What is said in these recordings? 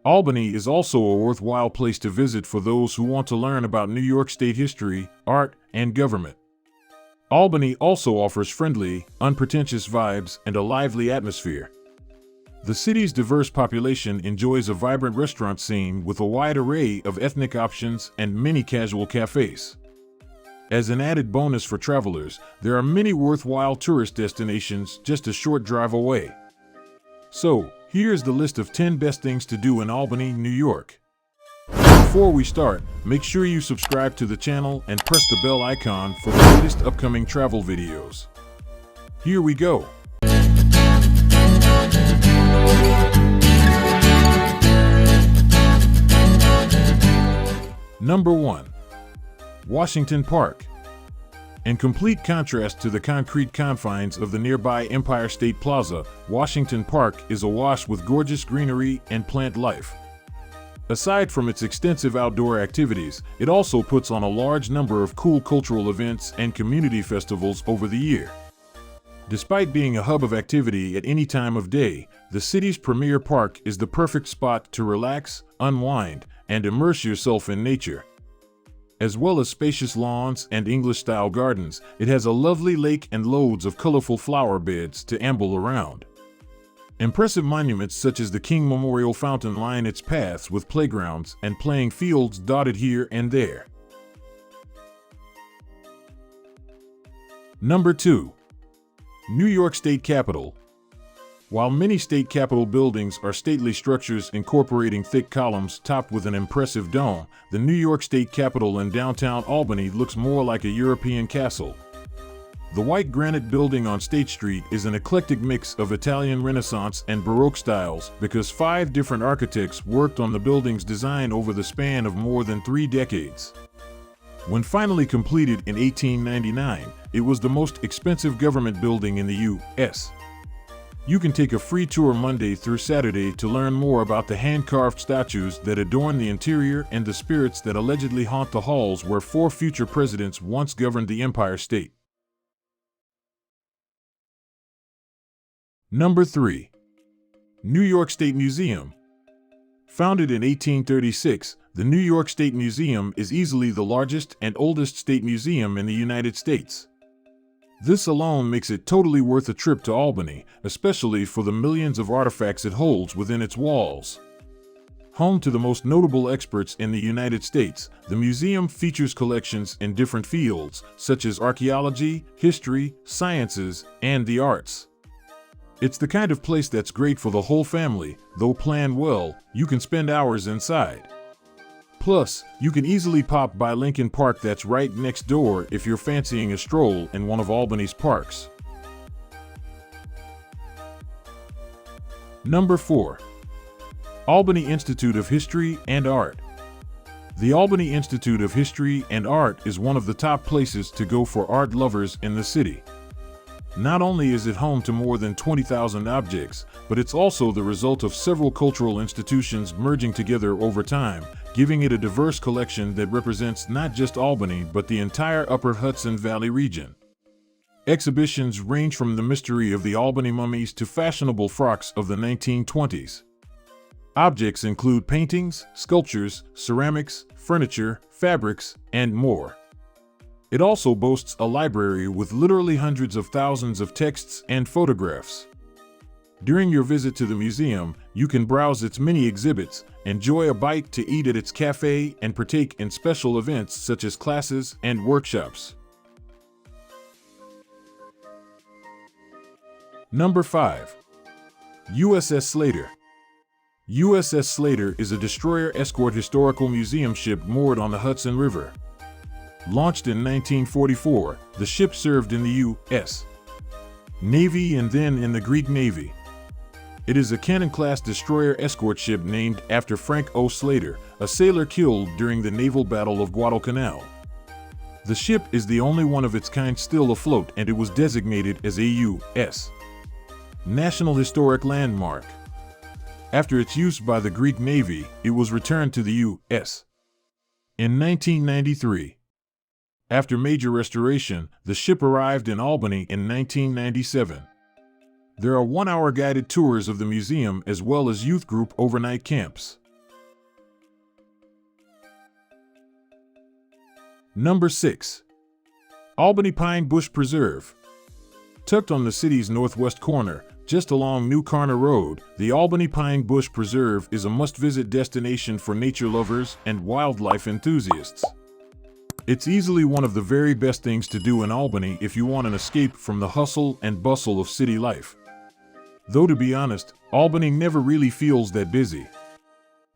Albany is also a worthwhile place to visit for those who want to learn about New York State history, art, and government. Albany also offers friendly, unpretentious vibes and a lively atmosphere. The city's diverse population enjoys a vibrant restaurant scene with a wide array of ethnic options and many casual cafés. As an added bonus for travelers, there are many worthwhile tourist destinations just a short drive away. So, here's the list of 10 best things to do in Albany, New York. Before we start, make sure you subscribe to the channel and press the bell icon for the latest upcoming travel videos. Here we go. Number 1. Washington Park. In complete contrast to the concrete confines of the nearby Empire State Plaza, Washington Park is awash with gorgeous greenery and plant life. Aside from its extensive outdoor activities, it also puts on a large number of cool cultural events and community festivals over the year. Despite being a hub of activity at any time of day, the city's premier park is the perfect spot to relax, unwind, and immerse yourself in nature. As well as spacious lawns and English-style gardens, it has a lovely lake and loads of colorful flower beds to amble around. Impressive monuments such as the King Memorial Fountain line its paths with playgrounds and playing fields dotted here and there. Number 2. New York State Capitol. While many state capitol buildings are stately structures incorporating thick columns topped with an impressive dome, the New York State Capitol in downtown Albany looks more like a European castle. The white granite building on State Street is an eclectic mix of Italian Renaissance and Baroque styles because 5 different architects worked on the building's design over the span of more than 3 decades. When finally completed in 1899, it was the most expensive government building in the U.S. You can take a free tour Monday through Saturday to learn more about the hand-carved statues that adorn the interior and the spirits that allegedly haunt the halls where 4 future presidents once governed the Empire State. Number 3. New York State Museum. Founded in 1836, the New York State Museum is easily the largest and oldest state museum in the United States. This alone makes it totally worth a trip to Albany, especially for the millions of artifacts it holds within its walls. Home to the most notable experts in the United States, the museum features collections in different fields, such as archaeology, history, sciences, and the arts. It's the kind of place that's great for the whole family, though planned well, you can spend hours inside. Plus, you can easily pop by Lincoln Park that's right next door if you're fancying a stroll in one of Albany's parks. Number 4. Albany Institute of History and Art. The Albany Institute of History and Art is one of the top places to go for art lovers in the city. Not only is it home to more than 20,000 objects, but it's also the result of several cultural institutions merging together over time, giving it a diverse collection that represents not just Albany but the entire Upper Hudson Valley region. Exhibitions range from the mystery of the Albany mummies to fashionable frocks of the 1920s. Objects include paintings, sculptures, ceramics, furniture, fabrics, and more. It also boasts a library with literally hundreds of thousands of texts and photographs. During your visit to the museum, you can browse its many exhibits, enjoy a bite to eat at its cafe, and partake in special events such as classes and workshops. Number 5. USS Slater. USS Slater is a destroyer escort historical museum ship moored on the Hudson River. Launched in 1944, the ship served in the U.S. Navy and then in the Greek Navy. It is a cannon-class destroyer escort ship named after Frank O. Slater, a sailor killed during the naval battle of Guadalcanal. The ship is the only one of its kind still afloat, and it was designated as a U.S. National Historic Landmark. After its use by the Greek Navy, it was returned to the U.S. in 1993. After major restoration, the ship arrived in Albany in 1997. There are 1-hour guided tours of the museum as well as youth group overnight camps. Number 6. Albany Pine Bush Preserve. Tucked on the city's northwest corner, just along New Carner Road, the Albany Pine Bush Preserve is a must-visit destination for nature lovers and wildlife enthusiasts. It's easily one of the very best things to do in Albany if you want an escape from the hustle and bustle of city life. Though to be honest, Albany never really feels that busy.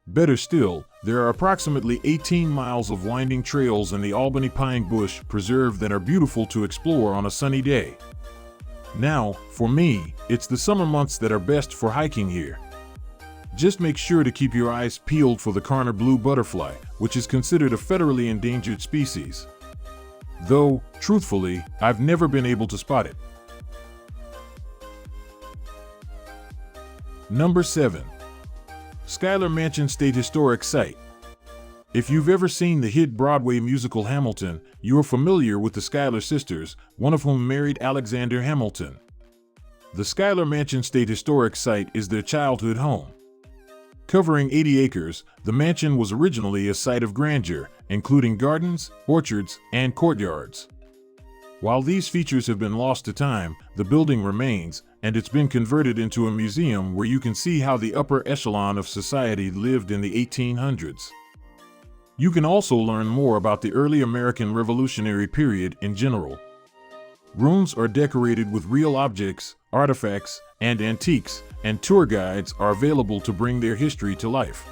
Better still, there are approximately 18 miles of winding trails in the Albany Pine Bush Preserve that are beautiful to explore on a sunny day. Now, for me, it's the summer months that are best for hiking here. Just make sure to keep your eyes peeled for the Carner blue butterfly, which is considered a federally endangered species. Though, truthfully, I've never been able to spot it. Number 7. Schuyler Mansion State Historic Site. If you've ever seen the hit Broadway musical Hamilton, you are familiar with the Schuyler sisters, one of whom married Alexander Hamilton. The Schuyler Mansion State Historic Site is their childhood home. Covering 80 acres, the mansion was originally a site of grandeur, including gardens, orchards, and courtyards. While these features have been lost to time, the building remains, and it's been converted into a museum where you can see how the upper echelon of society lived in the 1800s. You can also learn more about the early American Revolutionary period in general. Rooms are decorated with real objects, artifacts, and antiques, and tour guides are available to bring their history to life.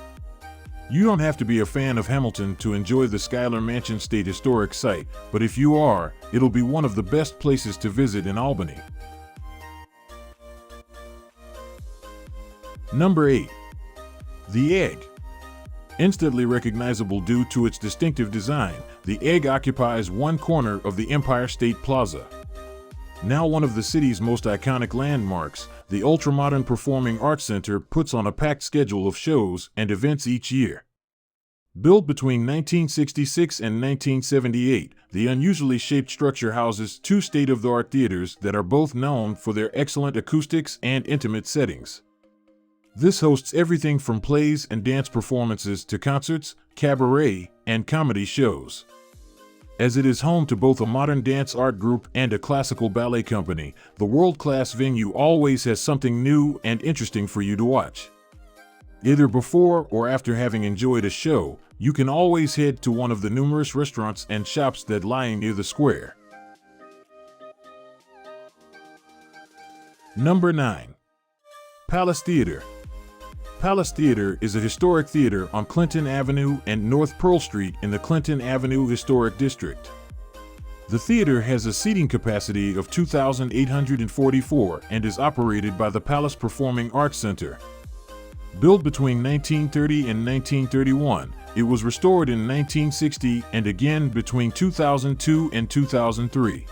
You don't have to be a fan of Hamilton to enjoy the Schuyler Mansion State Historic Site, but if you are, it'll be one of the best places to visit in Albany. Number 8. The Egg. Instantly recognizable due to its distinctive design, the Egg occupies one corner of the Empire State Plaza. Now one of the city's most iconic landmarks, the ultramodern Performing Arts Center puts on a packed schedule of shows and events each year. Built between 1966 and 1978, the unusually shaped structure houses two state-of-the-art theaters that are both known for their excellent acoustics and intimate settings. This hosts everything from plays and dance performances to concerts, cabaret, and comedy shows. As it is home to both a modern dance art group and a classical ballet company, the world-class venue always has something new and interesting for you to watch. Either before or after having enjoyed a show, you can always head to one of the numerous restaurants and shops that lie near the square. Number 9. Palace Theater. Palace Theater is a historic theater on Clinton Avenue and North Pearl Street in the Clinton Avenue Historic District. The theater has a seating capacity of 2,844 and is operated by the Palace Performing Arts Center. Built between 1930 and 1931, it was restored in 1960 and again between 2002 and 2003.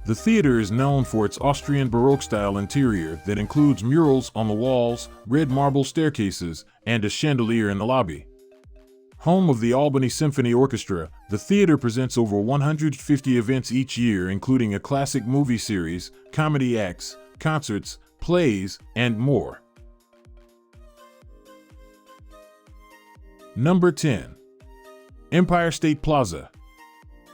The theater is known for its Austrian Baroque-style interior that includes murals on the walls, red marble staircases, and a chandelier in the lobby. Home of the Albany Symphony Orchestra, the theater presents over 150 events each year, including a classic movie series, comedy acts, concerts, plays, and more. Number 10. Empire State Plaza.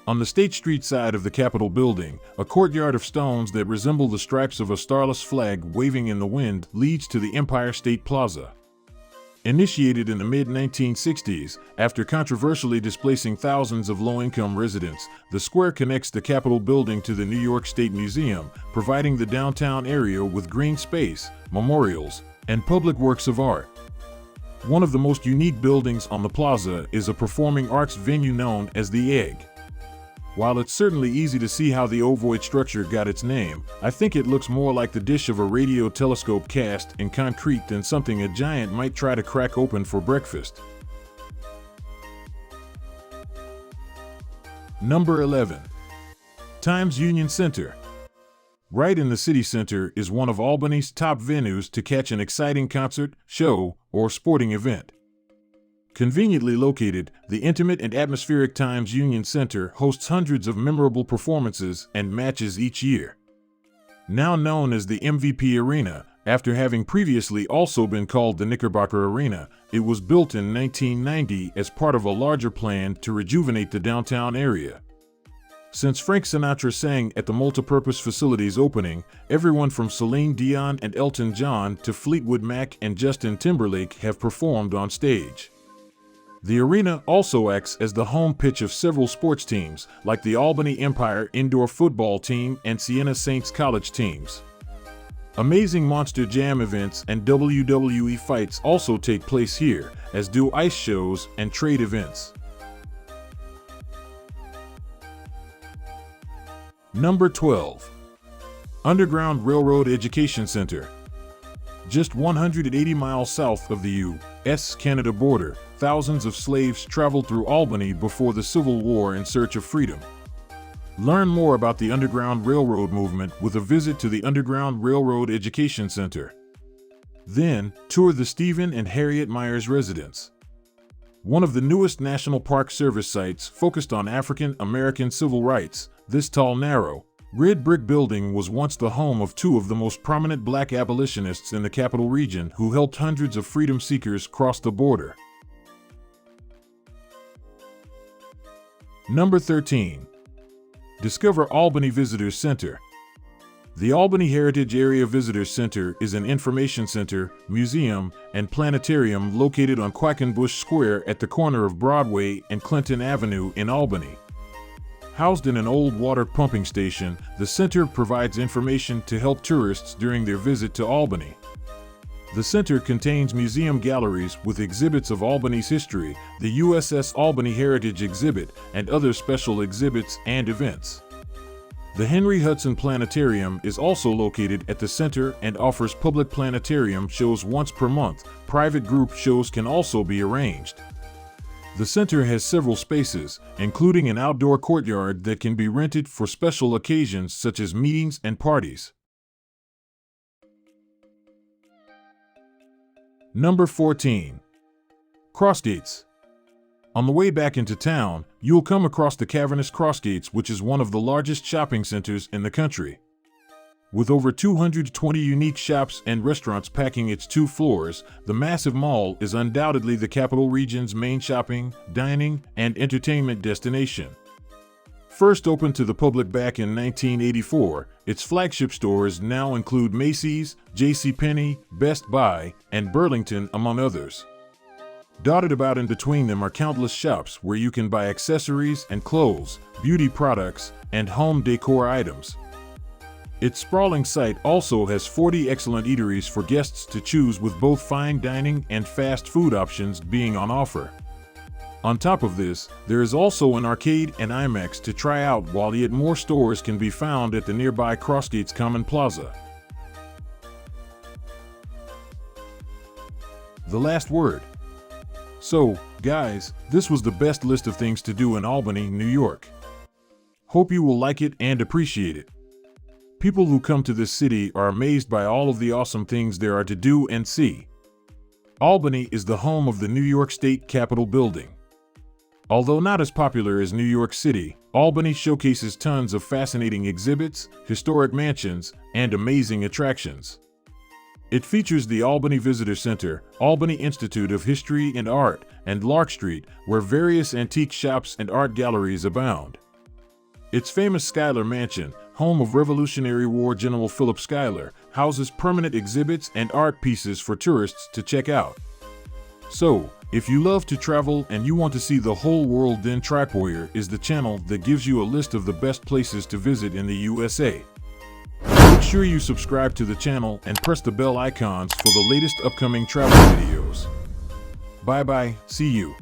On the State Street side of the Capitol building, a courtyard of stones that resemble the stripes of a starless flag waving in the wind leads to the Empire State Plaza. Initiated in the mid-1960s, after controversially displacing thousands of low-income residents, the square connects the Capitol building to the New York State Museum, providing the downtown area with green space, memorials, and public works of art. One of the most unique buildings on the plaza is a performing arts venue known as the Egg. While it's certainly easy to see how the ovoid structure got its name, I think it looks more like the dish of a radio telescope cast in concrete than something a giant might try to crack open for breakfast. Number 11. Times Union Center. Right in the city center is one of Albany's top venues to catch an exciting concert, show, or sporting event. Conveniently located, the intimate and atmospheric Times Union Center hosts hundreds of memorable performances and matches each year. Now known as the MVP Arena, After having previously also been called the Knickerbocker Arena, it was built in 1990 as part of a larger plan to rejuvenate the downtown area. Since Frank Sinatra sang at the multipurpose facility's opening, everyone from Celine Dion and Elton John to Fleetwood Mac and Justin Timberlake have performed on stage. The arena also acts as the home pitch of several sports teams, like the Albany Empire indoor football team and Siena Saints college teams. Amazing Monster Jam events and WWE fights also take place here, as do ice shows and trade events. Number 12. Underground Railroad Education Center. Just 180 miles south of the U.S.-Canada border, thousands of slaves traveled through Albany before the Civil War in search of freedom. Learn more about the Underground Railroad movement with a visit to the Underground Railroad Education Center. Then, tour the Stephen and Harriet Myers residence. One of the newest National Park Service sites focused on African American civil rights, this tall, narrow, red brick building was once the home of two of the most prominent black abolitionists in the Capital Region who helped hundreds of freedom seekers cross the border. Number 13. Discover Albany Visitors Center. The Albany Heritage Area Visitors Center is an information center, museum, and planetarium located on Quackenbush Square at the corner of Broadway and Clinton Avenue in Albany. Housed in an old water pumping station, the center provides information to help tourists during their visit to Albany. The center contains museum galleries with exhibits of Albany's history, the USS Albany Heritage Exhibit, and other special exhibits and events. The Henry Hudson Planetarium is also located at the center and offers public planetarium shows once per month. Private group shows can also be arranged. The center has several spaces, including an outdoor courtyard that can be rented for special occasions such as meetings and parties. Number 14. Crossgates. On the way back into town, you'll come across the cavernous Crossgates, which is one of the largest shopping centers in the country. With over 220 unique shops and restaurants packing its 2 floors, the massive mall is undoubtedly the Capital Region's main shopping, dining, and entertainment destination. First opened to the public back in 1984, its flagship stores now include Macy's, JCPenney, Best Buy, and Burlington, among others. Dotted about in between them are countless shops where you can buy accessories and clothes, beauty products, and home decor items. Its sprawling site also has 40 excellent eateries for guests to choose, with both fine dining and fast food options being on offer. On top of this, there is also an arcade and IMAX to try out, while yet more stores can be found at the nearby Crossgates Common Plaza. The last word. So, guys, this was the best list of things to do in Albany, New York. Hope you will like it and appreciate it. People who come to this city are amazed by all of the awesome things there are to do and see. Albany is the home of the New York State Capitol building. Although not as popular as New York City, Albany showcases tons of fascinating exhibits, historic mansions, and amazing attractions. It features the Albany Visitor Center, Albany Institute of History and Art, and Lark Street, where various antique shops and art galleries abound. Its famous Schuyler Mansion, home of Revolutionary War General Philip Schuyler, houses permanent exhibits and art pieces for tourists to check out. So, if you love to travel and you want to see the whole world, then Tripoyer is the channel that gives you a list of the best places to visit in the USA. Make sure you subscribe to the channel and press the bell icons for the latest upcoming travel videos. Bye bye, see you.